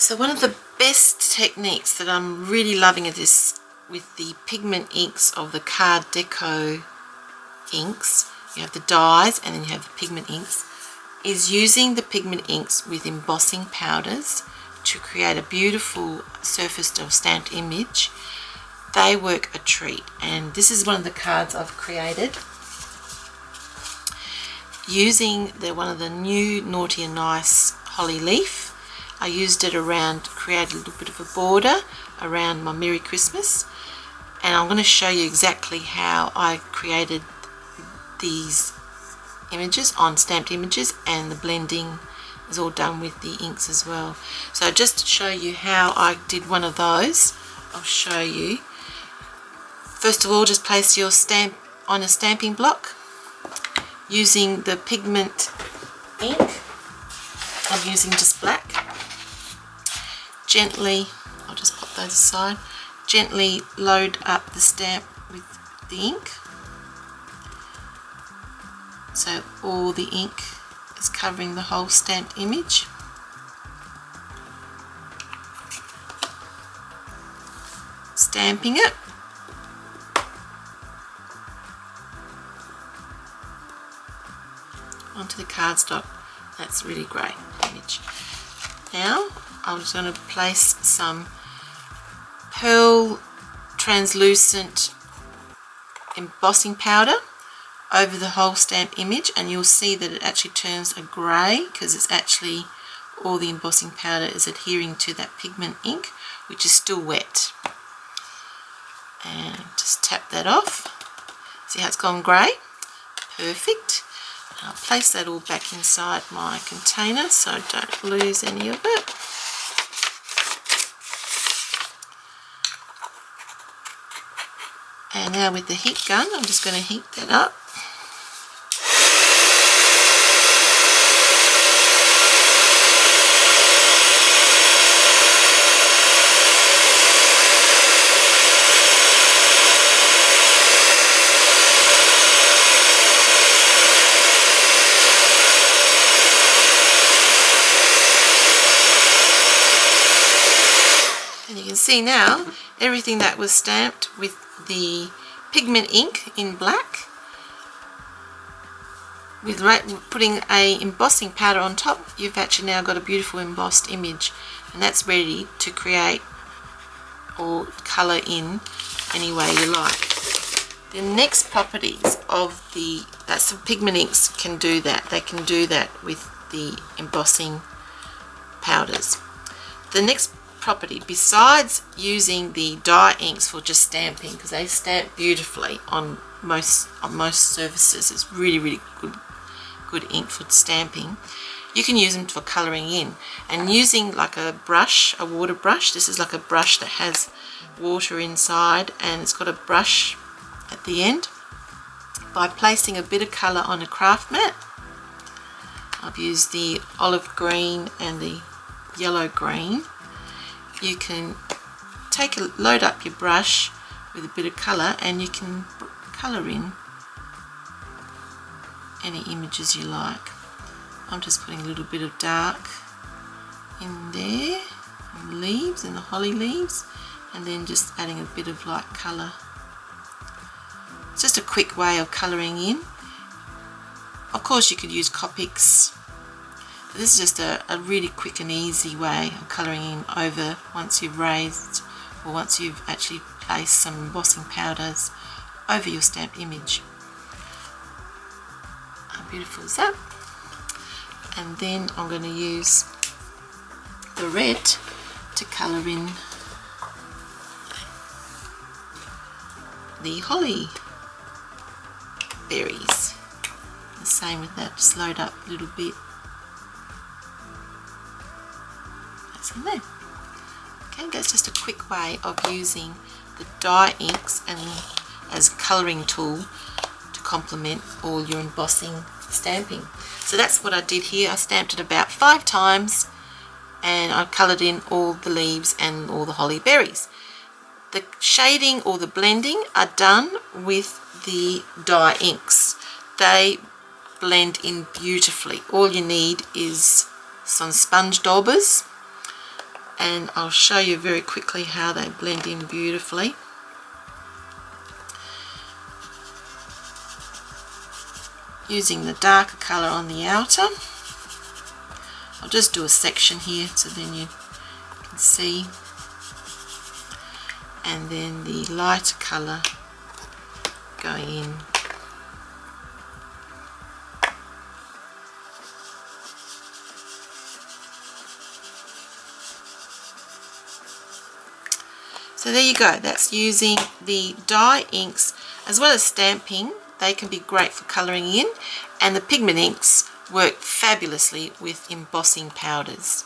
So one of the best techniques that I'm really loving is this with the pigment inks of the card Deco inks. You have the dyes and then you have the pigment inks, is using the pigment inks with embossing powders to create a beautiful surfaced or stamped image. They work a treat, and this is one of the cards I've created using one of the new Naughty and Nice holly leaf. I used it around, created a little bit of a border around my Merry Christmas, and I'm going to show you exactly how I created these images on stamped images, and the blending is all done with the inks as well. So just to show you how I did one of those, I'll show you. First of all, just place your stamp on a stamping block using the pigment ink. I'm using just black. Gently, I'll just pop those aside, gently load up the stamp with the ink, so all the ink is covering the whole stamped image. Stamping it. Onto the cardstock. That's really great image. Now I'm just going to place some pearl translucent embossing powder over the whole stamped image, and you'll see that it actually turns a grey because it's actually all the embossing powder is adhering to that pigment ink, which is still wet. And just tap that off. See how it's gone grey? Perfect. I'll place that all back inside my container so I don't lose any of it. And now with the heat gun, I'm just going to heat that up. And you can see now everything that was stamped with the pigment ink in black, with putting a embossing powder on top, you've actually now got a beautiful embossed image, and that's ready to create or colour in any way you like. The next properties of the pigment inks can do that. They can do that with the embossing powders. The next property, besides using the dye inks for just stamping, because they stamp beautifully on most surfaces, it's really good ink for stamping, you can use them for colouring in. And using like a brush, a water brush, this is like a brush that has water inside and it's got a brush at the end, by placing a bit of colour on a craft mat. I've used the olive green and the yellow green. You can load up your brush with a bit of colour, and you can colour in any images you like. I'm just putting a little bit of dark in there, in the leaves, in the holly leaves, and then just adding a bit of light colour. It's just a quick way of colouring in. Of course you could use Copics. This is just a really quick and easy way of colouring in over once you've raised, or once you've actually placed some embossing powders over your stamped image. How beautiful is that? And then I'm going to use the red to colour in the holly berries. The same with that, just load up a little bit. In there. Okay, that's just a quick way of using the dye inks and as a colouring tool to complement all your embossing stamping. So that's what I did here. I stamped it about 5 times and I coloured in all the leaves and all the holly berries. The shading or the blending are done with the dye inks. They blend in beautifully. All you need is some sponge daubers and I'll show you very quickly how they blend in beautifully. Using the darker colour on the outer, I'll just do a section here so then you can see, and then the lighter colour going in. So there you go, that's using the dye inks as well as stamping. They can be great for colouring in, and the pigment inks work fabulously with embossing powders.